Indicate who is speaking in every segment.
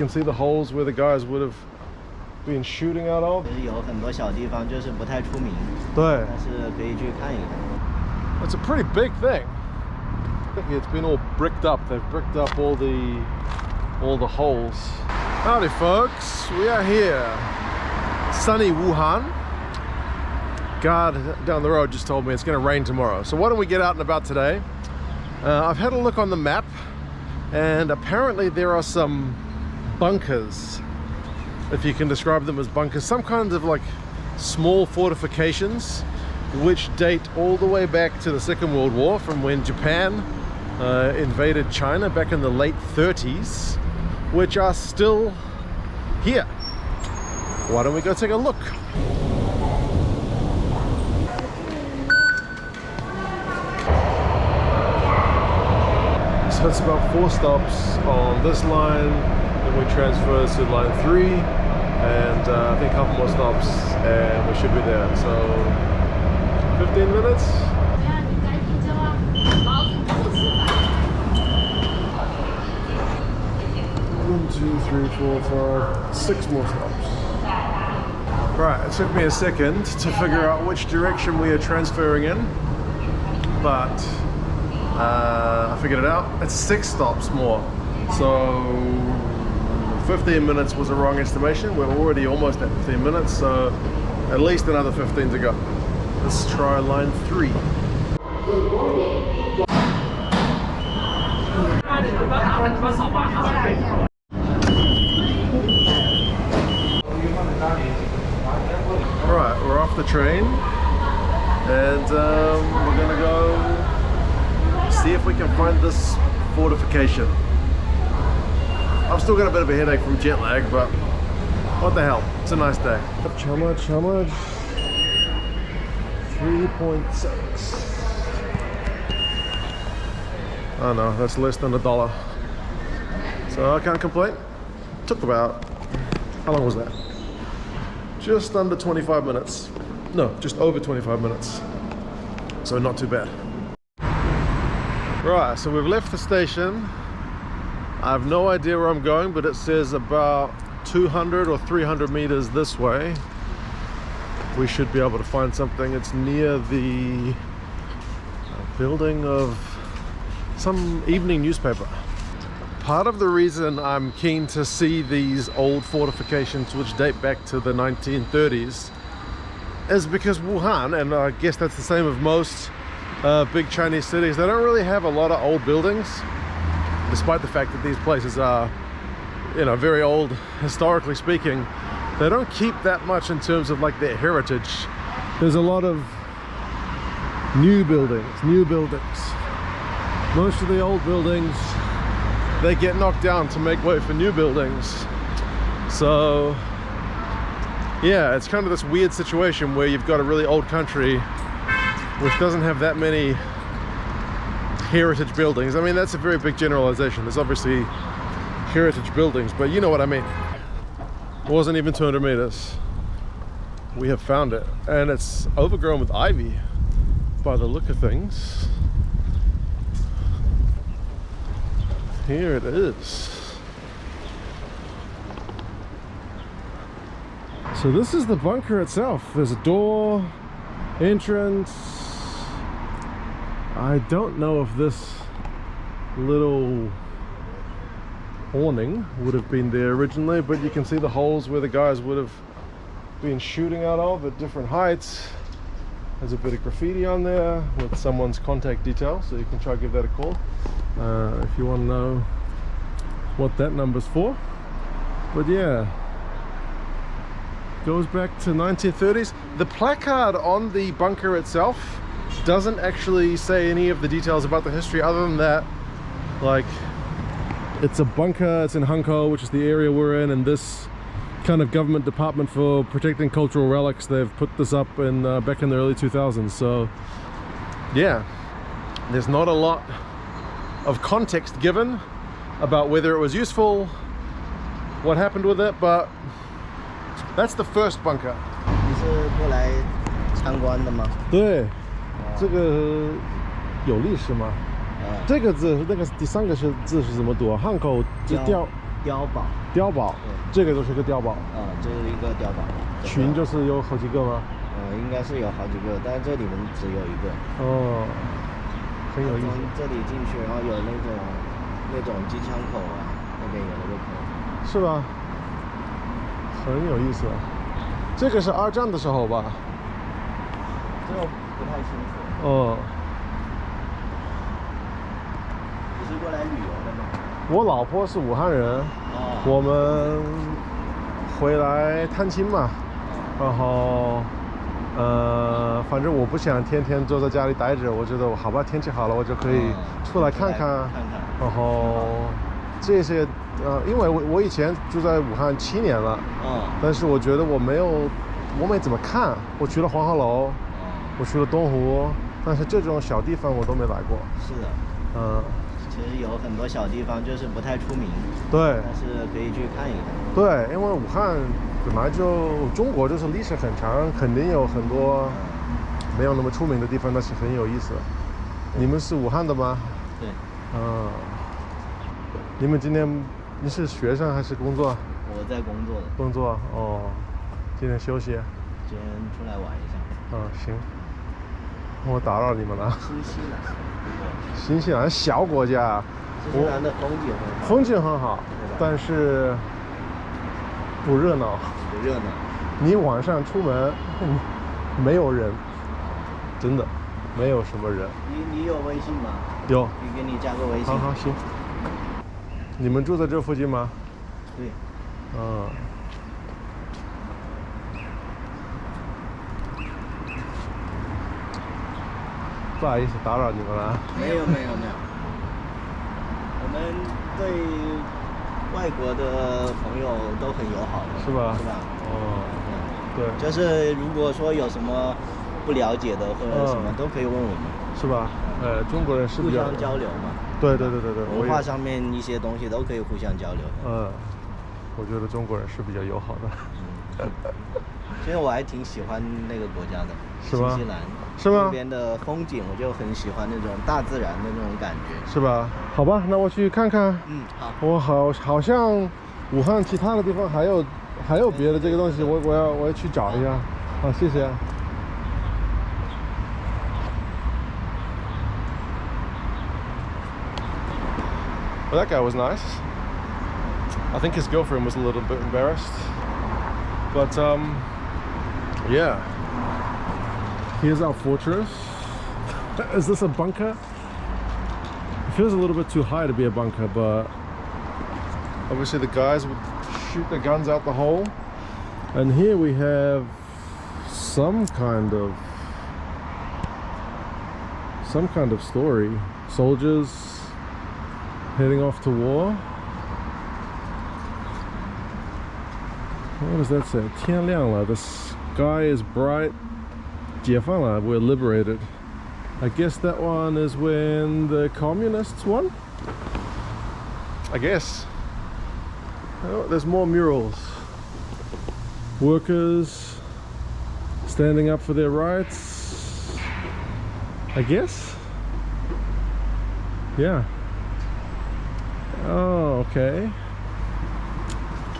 Speaker 1: You can see the holes where the guys would have been shooting out of.
Speaker 2: 有很多小地方就是不太出名，
Speaker 1: 对，
Speaker 2: 但是可以去看一看。
Speaker 1: It's a pretty big thing. It's been all bricked up. They've bricked up all the holes. Howdy, folks. We are here, sunny Wuhan. Guard down the road just told me it's going to rain tomorrow. So why don't we get out and about today? I've had a look on the map, and apparently there are some bunkers, if you can describe them as bunkers, some kinds of like small fortifications which date all the way back to the Second World War, from when Japan invaded China back in the late 30s, which are still here. Why don't we go take a look? So it's about 4 stops on this line, then we transfer to line 3, and I think a couple more stops and we should be there. So 15 minutes. 1, 2, 3, 4, 5, 6 more stops. Right, it took me a second to figure out which direction we are transferring in, but I figured it out. It's 6 stops more, so 15 minutes was a wrong estimation. We're already almost at 15 minutes, so at least another 15 to go. Let's try line 3. Alright, we're off the train, and we're gonna go see if we can find this fortification. I've still got a bit of a headache from jet lag, but what the hell, it's a nice day. How much? 3.6. Oh no, that's less than $1. So I can't complain. Took about, how long was that? Just under 25 minutes. No, just over 25 minutes. So not too bad. Right, so we've left the station. I have no idea where I'm going, but it says about 200 or 300 meters this way. We should be able to find something. It's near the building of some evening newspaper. Part of the reason I'm keen to see these old fortifications which date back to the 1930s is because Wuhan, and I guess that's the same of most big Chinese cities, they don't really have a lot of old buildings, despite the fact that these places are, you know, very old historically speaking. They don't keep that much in terms of like their heritage. There's a lot of new buildings. Most of the old buildings, they get knocked down to make way for new buildings. So yeah, it's kind of this weird situation where you've got a really old country which doesn't have that many heritage buildings. I mean, that's a very big generalization. There's obviously heritage buildings, but you know what I mean. It wasn't even 200 meters. We have found it, and it's overgrown with ivy by the look of things. Here it is. So this is the bunker itself. There's a door, entrance. I don't know if this little awning would have been there originally, but you can see the holes where the guys would have been shooting out of at different heights. There's a bit of graffiti on there with someone's contact details, so you can try to give that a call if you want to know what that number's for. But yeah, goes back to 1930s. The placard on the bunker itself doesn't actually say any of the details about the history, other than that, like, it's a bunker, it's in Hankou, which is the area we're in, and this kind of government department for protecting cultural relics, they've put this up in back in the early 2000s. So yeah, there's not a lot of context given about whether it was useful, what happened with it, but that's the first bunker.
Speaker 2: 你是过来参观的吗？
Speaker 1: 对，这个有历史吗？这个字，那个第3个字是怎么读啊？汉口就
Speaker 2: 碉堡。
Speaker 1: 碉堡，这个就是一个碉堡。
Speaker 2: 这是一个碉堡。
Speaker 1: 群就是有好几个吗？
Speaker 2: 应该是有好几个，但是这里面只有一个。
Speaker 1: 哦，很有意思。
Speaker 2: 从这里进去，然后有那种机枪口啊，那边有那个口。
Speaker 1: 是吧？很有意思。这个是2战的时候吧？
Speaker 2: 这个不太清楚。
Speaker 1: 哦。
Speaker 2: 你是过来旅游的吗？
Speaker 1: 我老婆是武汉人，我们回来探亲嘛，然后反正我不想天天坐在家里待着，我觉得好吧，天气好了我就可以出来看看，然后这些因为我以前住在武汉7年了，但是我觉得我没怎么看，我去了黄鹤楼，我去了东湖，但是这种小地方我都没来过。
Speaker 2: 是的。其实有很多小地方就是不太出名，
Speaker 1: 对，
Speaker 2: 但是可以去看一看。
Speaker 1: 对，因为武汉本来就中国就是历史很长，肯定有很多没有那么出名的地方，但是很有意思。你们是武汉的吗？
Speaker 2: 对。
Speaker 1: 你们今天你是学生还是工作？
Speaker 2: 我在工作的。
Speaker 1: 工作哦，今天休息。
Speaker 2: 今天出来玩一下。
Speaker 1: 行。我打扰你们了。
Speaker 2: 新西兰。
Speaker 1: 新西兰小国家。
Speaker 2: 新西兰的风景很好。
Speaker 1: 风景很好，但是不热闹。
Speaker 2: 不热闹。
Speaker 1: 你晚上出门没有人，真的没有什么人。
Speaker 2: 你有微信吗？
Speaker 1: 有。
Speaker 2: 给你加个微信。
Speaker 1: 好，行。你们住在这附近吗？
Speaker 2: 对。
Speaker 1: 不好意思打扰你们了。
Speaker 2: 没有。我们对外国的朋友都很友好的。
Speaker 1: 是吧？对。
Speaker 2: 就是如果说有什么不了解的或者什么都可以问我们。
Speaker 1: 是吧？中国人是
Speaker 2: 互相交流嘛。
Speaker 1: 对。
Speaker 2: 文化上面一些东西都可以互相交流。
Speaker 1: 我觉得中国人是比较友好的。
Speaker 2: 其实我还挺喜欢那个国家的，
Speaker 1: 是吗？
Speaker 2: 新西兰。
Speaker 1: 是吗？
Speaker 2: 那边的风景我就很喜欢那种大自然的那种感觉。
Speaker 1: 是吧？好吧，那我去看看。
Speaker 2: 好。
Speaker 1: 我好像武汉其他的地方还有别的这个东西，我要去找一下。好，谢谢。Well, that guy was nice. I think his girlfriend was a little bit embarrassed. But, yeah. Here's our fortress. Is this a bunker? It feels a little bit too high to be a bunker, but obviously the guys would shoot their guns out the hole. And here we have some kind of story. Soldiers heading off to war. What does that say? 天亮了. The sky is bright. 解放了. We're liberated. I guess that one is when the communists won? I guess. Oh, there's more murals. Workers standing up for their rights. I guess. Yeah. Oh, okay.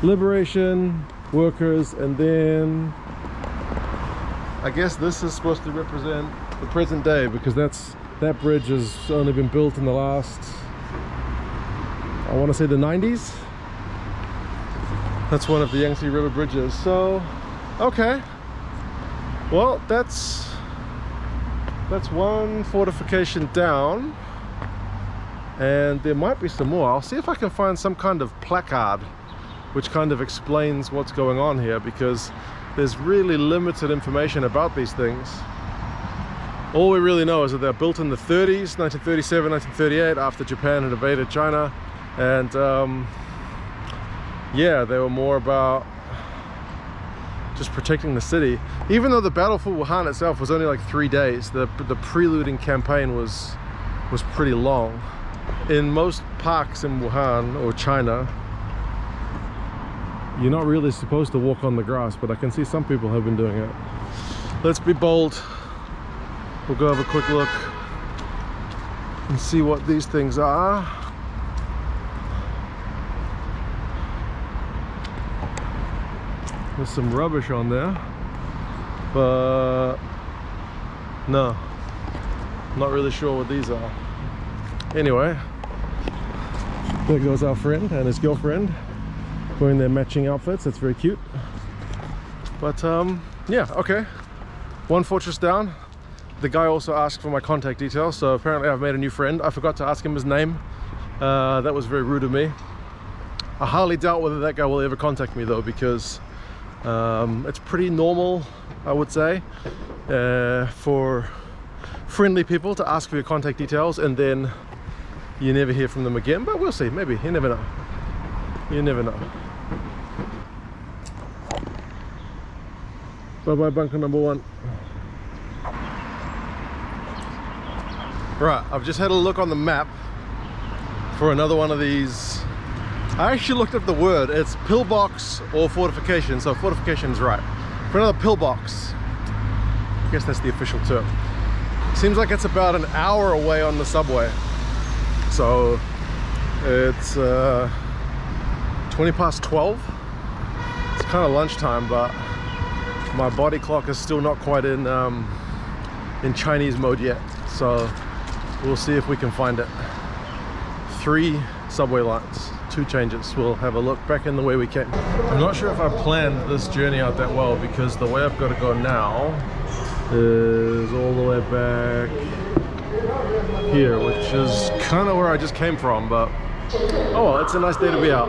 Speaker 1: Liberation, workers, and then I guess this is supposed to represent the present day, because that bridge has only been built in the last, I want to say, the 90s. That's one of the Yangtze River bridges. So, okay. Well, that's one fortification down. And there might be some more. I'll see if I can find some kind of placard which kind of explains what's going on here, because there's really limited information about these things. All we really know is that they're built in the 30s, 1937, 1938, after Japan had invaded China. And yeah, they were more about just protecting the city. Even though the Battle for Wuhan itself was only like 3 days, the preluding campaign was pretty long. In most parks in Wuhan or China, you're not really supposed to walk on the grass, but I can see some people have been doing it. Let's be bold. We'll go have a quick look and see what these things are. There's some rubbish on there, but no, not really sure what these are. Anyway, there goes our friend and his girlfriend wearing their matching outfits. That's very cute. But yeah, okay, one fortress down. The guy also asked for my contact details, so apparently I've made a new friend. I forgot to ask him his name. That was very rude of me. I highly doubt whether that guy will ever contact me though, because it's pretty normal, I would say, for friendly people to ask for your contact details and then you never hear from them again. But we'll see, maybe, you never know. You never know. Bye bye bunker number 1. Right, I've just had a look on the map for another one of these. I actually looked up the word. It's pillbox or fortification, so fortification is right. For another pillbox, I guess that's the official term. Seems like it's about an hour away on the subway. So it's 20 past 12. It's kind of lunchtime, but my body clock is still not quite in Chinese mode yet. So we'll see if we can find it. 3 subway lines, 2 changes. We'll have a look back in the way we came. I'm not sure if I planned this journey out that well, because the way I've got to go now is all the way back here, which is kind of where I just came from, but oh well, it's a nice day to be out.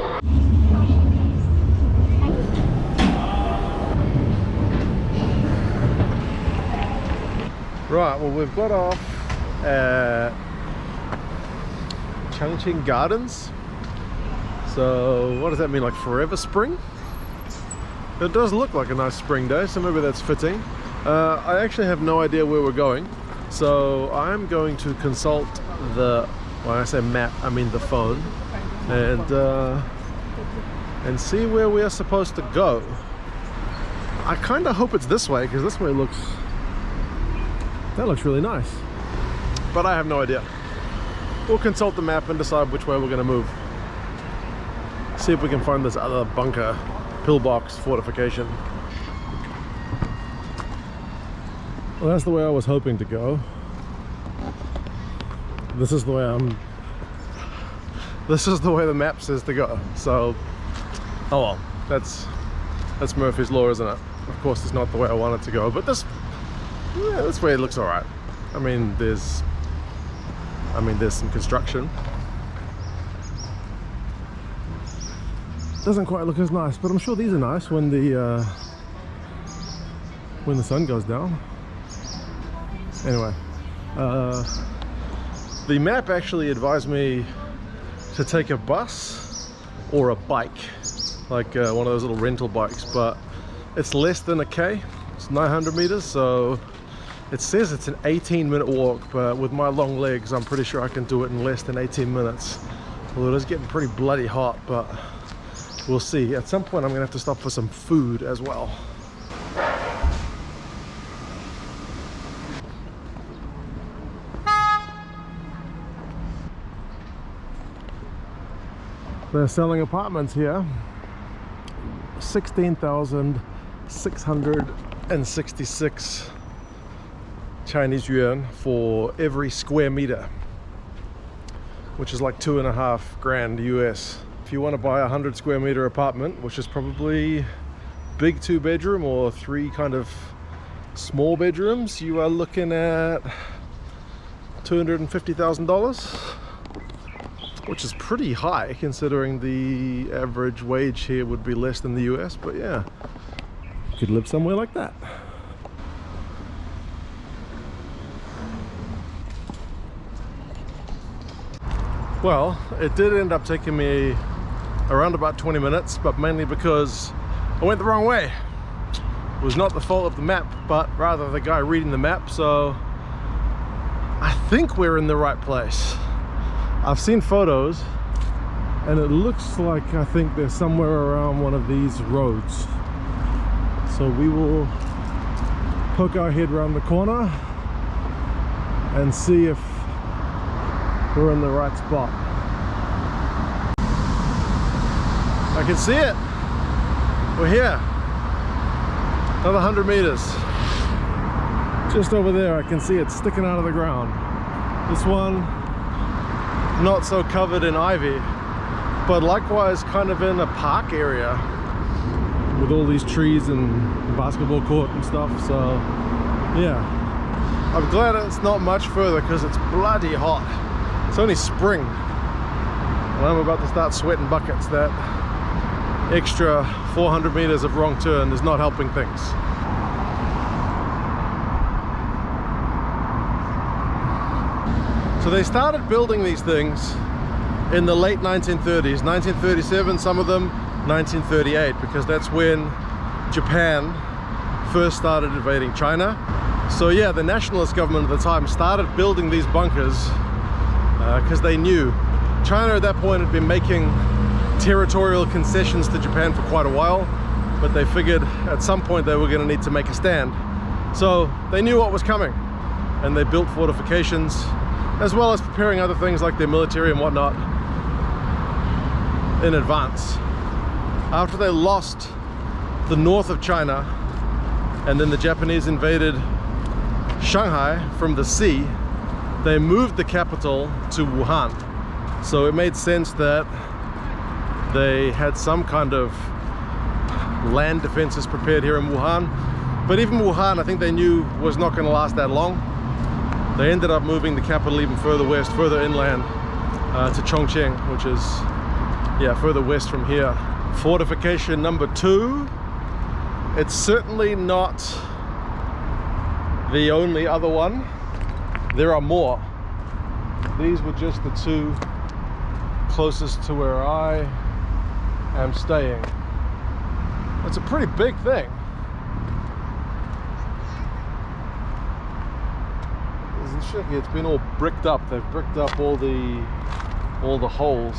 Speaker 1: Right, well, we've got off at Changqing Gardens. So what does that mean, like forever spring? It does look like a nice spring day, so maybe that's fitting. I actually have no idea where we're going, so I'm going to consult the, when I say map, I mean the phone, and see where we are supposed to go. I kind of hope it's this way, because this way looks, that looks really nice, but I have no idea. We'll consult the map and decide which way we're going to move. See if we can find this other bunker, pillbox, fortification. Well, that's the way I was hoping to go. This is the way this is the way the map says to go. So, oh well, that's Murphy's Law, isn't it? Of course, it's not the way I want it to go, but this way it looks all right. I mean, there's some construction. Doesn't quite look as nice, but I'm sure these are nice when the sun goes down. Anyway, the map actually advised me to take a bus or a bike, like one of those little rental bikes, but it's less than a K. It's 900 meters, so it says it's an 18-minute walk, but with my long legs, I'm pretty sure I can do it in less than 18 minutes. Well, it is getting pretty bloody hot, but we'll see. At some point, I'm gonna have to stop for some food as well. They're selling apartments here. 16,666 Chinese yuan for every square meter, which is like 2.5 grand US. If you want to buy a 100 square meter apartment, which is probably big 2-bedroom or 3 kind of small bedrooms, you are looking at $250,000, which is pretty high considering the average wage here would be less than the US. But yeah, you could live somewhere like that. Well, it did end up taking me around about 20 minutes, but mainly because I went the wrong way. It was not the fault of the map, but rather the guy reading the map. So I think we're in the right place. I've seen photos and it looks like I think they're somewhere around one of these roads. So we will poke our head around the corner and see if we're in the right spot. I can see it. We're here. Another 100 meters. Just over there, I can see it sticking out of the ground. This one, not so covered in ivy, but likewise kind of in a park area with all these trees and basketball court and stuff. So yeah, I'm glad it's not much further because it's bloody hot. It's only spring and I'm about to start sweating buckets. That extra 400 meters of wrong turn is not helping things. So they started building these things in the late 1930s, 1937, some of them 1938, because that's when Japan first started invading China. So yeah, the nationalist government at the time started building these bunkers because they knew China at that point had been making territorial concessions to Japan for quite a while, but they figured at some point they were going to need to make a stand. So they knew what was coming, and they built fortifications, as well as preparing other things like their military and whatnot in advance. After they lost the north of China, and then the Japanese invaded Shanghai from the sea, they moved the capital to Wuhan. So it made sense that they had some kind of land defenses prepared here in Wuhan. But even Wuhan, I think they knew was not going to last that long. They ended up moving the capital even further west, further inland to Chongqing, which is, yeah, further west from here. Fortification number 2. It's certainly not the only other one. There are more. These were just the 2 closest to where I am staying. It's a pretty big thing. It's been all bricked up. They've bricked up all the holes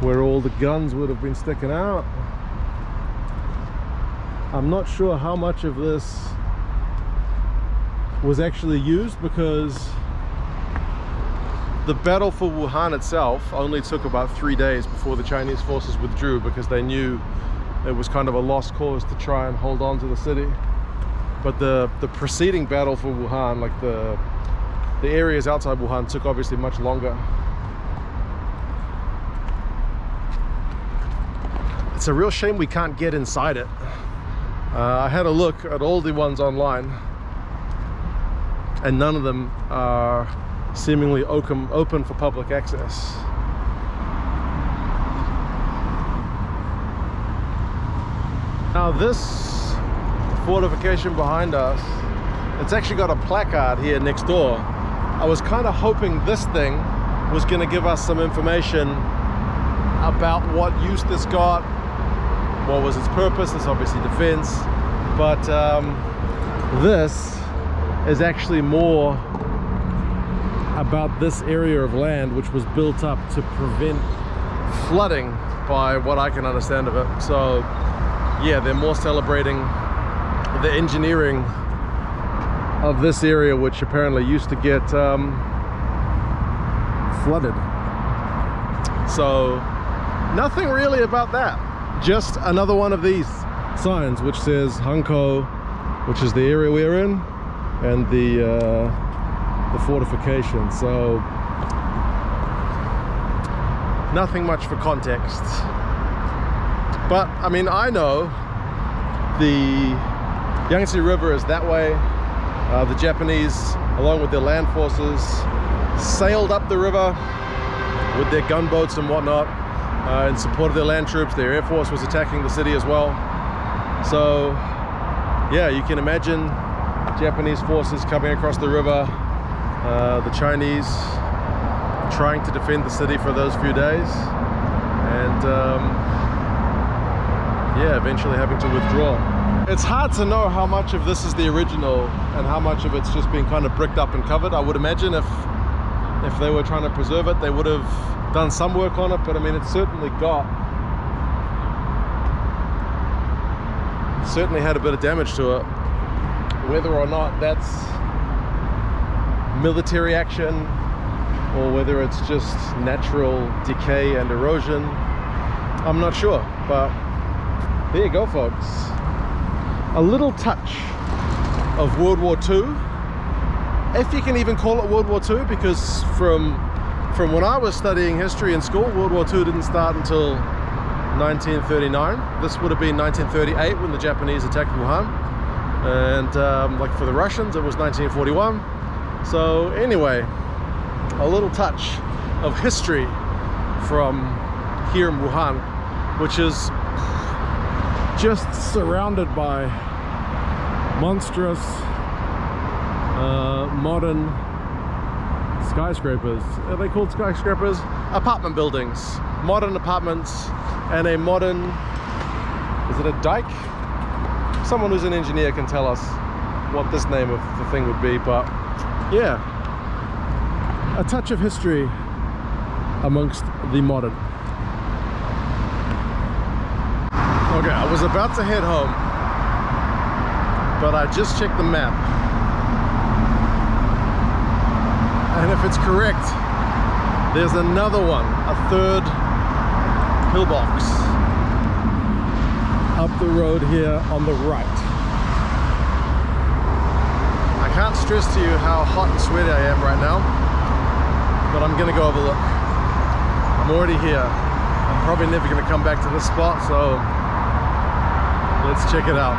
Speaker 1: where all the guns would have been sticking out. I'm not sure how much of this was actually used, because the battle for Wuhan itself only took about 3 days before the Chinese forces withdrew, because they knew it was kind of a lost cause to try and hold on to the city. But the preceding battle for Wuhan, like the areas outside Wuhan, took obviously much longer. It's a real shame we can't get inside it. I had a look at all the ones online, and none of them are seemingly open for public access. Now this fortification behind us, it's actually got a placard here next door. I was kind of hoping this thing was going to give us some information about what use this got, what was its purpose. It's obviously defense, but this is actually more about this area of land which was built up to prevent flooding, by what I can understand of it. So yeah, they're more celebrating the engineering of this area, which apparently used to get flooded. So nothing really about that, just another one of these signs which says Hankou, which is the area we're in, and the fortification. So nothing much for context, but I mean, I know the Yangtze River is that way. The Japanese, along with their land forces, sailed up the river with their gunboats and whatnot in support of their land troops. Their air force was attacking the city as well. So yeah, you can imagine Japanese forces coming across the river, the Chinese trying to defend the city for those few days, and yeah, eventually having to withdraw. It's hard to know how much of this is the original and how much of it's just been kind of bricked up and covered. I would imagine if they were trying to preserve it, they would have done some work on it, but I mean, it's certainly had a bit of damage to it. Whether or not that's military action or whether it's just natural decay and erosion, I'm not sure, but there you go, folks. a little touch of World War II, if you can even call it World War II, because from when I was studying history in school, World War II didn't start until 1939. This would have been 1938 when the Japanese attacked Wuhan, and like for the Russians it was 1941. So anyway, a little touch of history from here in Wuhan, which is just surrounded by monstrous modern skyscrapers. Are they called skyscrapers? Apartment buildings, modern apartments, and a modern, is it a dike? Someone who's an engineer can tell us what this name of the thing would be, but yeah, a touch of history amongst the modern. Okay, I was about to head home, but I just checked the map, and if it's correct, there's another one, a third pillbox up the road here on the right. I can't stress to you how hot and sweaty I am right now, but I'm gonna go have a look. I'm already here. I'm probably never gonna come back to this spot, so let's check it out.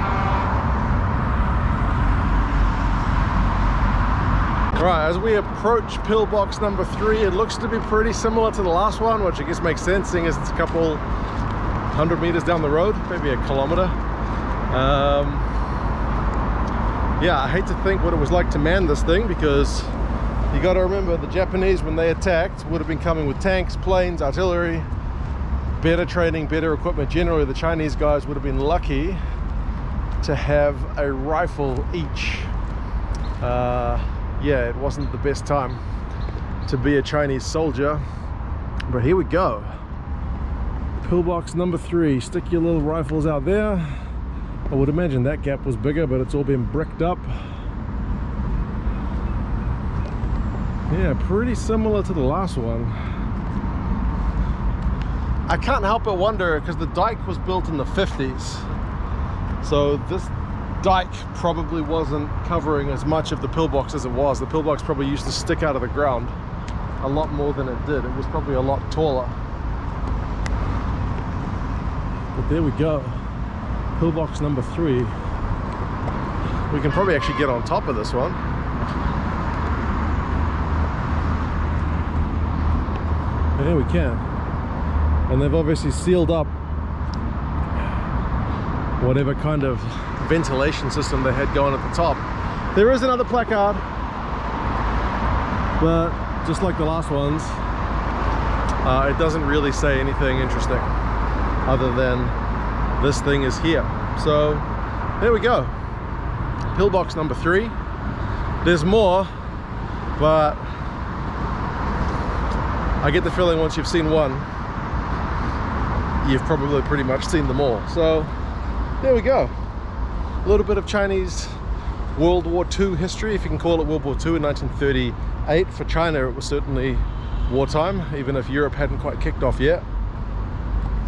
Speaker 1: Right, as we approach pillbox number 3, it looks to be pretty similar to the last one, which I guess makes sense, seeing as it's a couple 100 meters down the road, maybe a kilometer. Yeah, I hate to think what it was like to man this thing, because you got to remember the Japanese, when they attacked, would have been coming with tanks, planes, artillery, better training, better equipment. Generally, the Chinese guys would have been lucky to have a rifle each. Yeah, it wasn't the best time to be a Chinese soldier, but here we go. Pillbox number 3. Stick your little rifles out there. I would imagine that gap was bigger, but it's all been bricked up. Yeah, pretty similar to the last one. I can't help but wonder, because the dike was built in the 50s, so this dike probably wasn't covering as much of the pillbox as it was. The pillbox probably used to stick out of the ground a lot more than it did. It was probably a lot taller. But there we go, pillbox number 3. We can probably actually get on top of this one. Yeah, we can. And they've obviously sealed up whatever kind of ventilation system they had going at the top. There is another placard, but just like the last ones, it doesn't really say anything interesting other than this thing is here. So there we go, pillbox number 3. There's more, but I get the feeling once you've seen one, you've probably pretty much seen them all. So there we go, a little bit of Chinese World War II history, if you can call it World War II. In 1938 for China it was certainly wartime, even if Europe hadn't quite kicked off yet.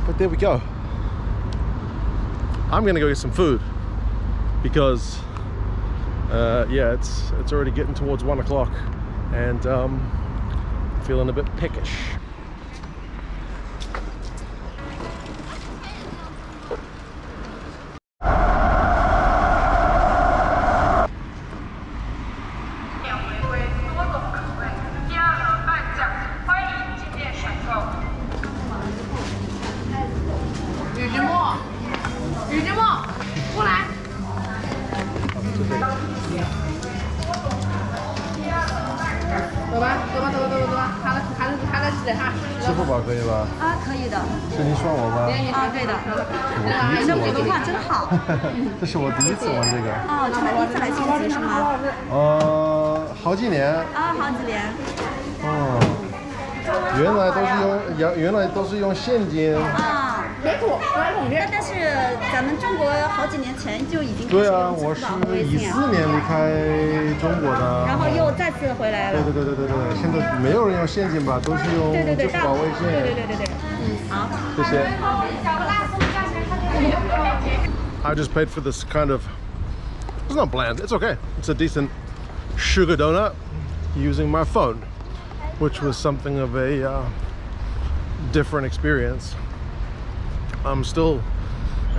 Speaker 1: But there we go. I'm gonna go get some food, because yeah, it's already getting towards 1 o'clock, and feeling a bit peckish.支付宝可以吧？
Speaker 3: 啊，可以的。
Speaker 1: 是您刷我吗？
Speaker 3: 啊，对的。
Speaker 1: 我第一次玩这个。
Speaker 3: 普通话真好。
Speaker 1: 这是我第一次玩这个。
Speaker 3: 哦，这是第一次来县级是吗？
Speaker 1: 好几年。
Speaker 3: 啊，好几年。
Speaker 1: 哦，原来都是用现金。
Speaker 3: 啊，但是咱们中国好几年前就已经开始
Speaker 1: 对啊，
Speaker 3: 用
Speaker 1: 我是
Speaker 3: 支付宝和微信
Speaker 1: 14年离开中国的。
Speaker 3: 然后又再次回来了。
Speaker 1: 对，现在没有人用现金吧，都是用支付宝、微信。
Speaker 3: 对。好，
Speaker 1: 谢谢。I just paid for this kind of, it's not bland, it's okay. It's a decent sugar donut using my phone, which was something of a different experience. I'm still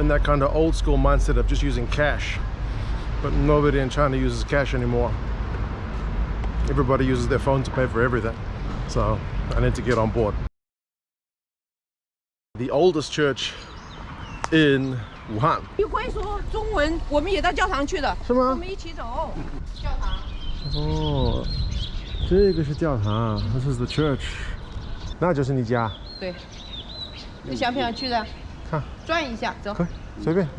Speaker 1: in that kind of old school mindset of just using cash, but nobody in China uses cash anymore. Everybody uses their phone to pay for everything, so I need to get on board. The oldest church in Wuhan.
Speaker 4: 你会说中文，我们也到教堂去的，
Speaker 1: 是吗？
Speaker 4: 我们一起走。教堂。
Speaker 1: 哦，这个是教堂 ，This is the church。那就是你家。
Speaker 4: 对。你想不想去的？
Speaker 1: 看。
Speaker 4: 转一下，走。
Speaker 1: 可以，随便。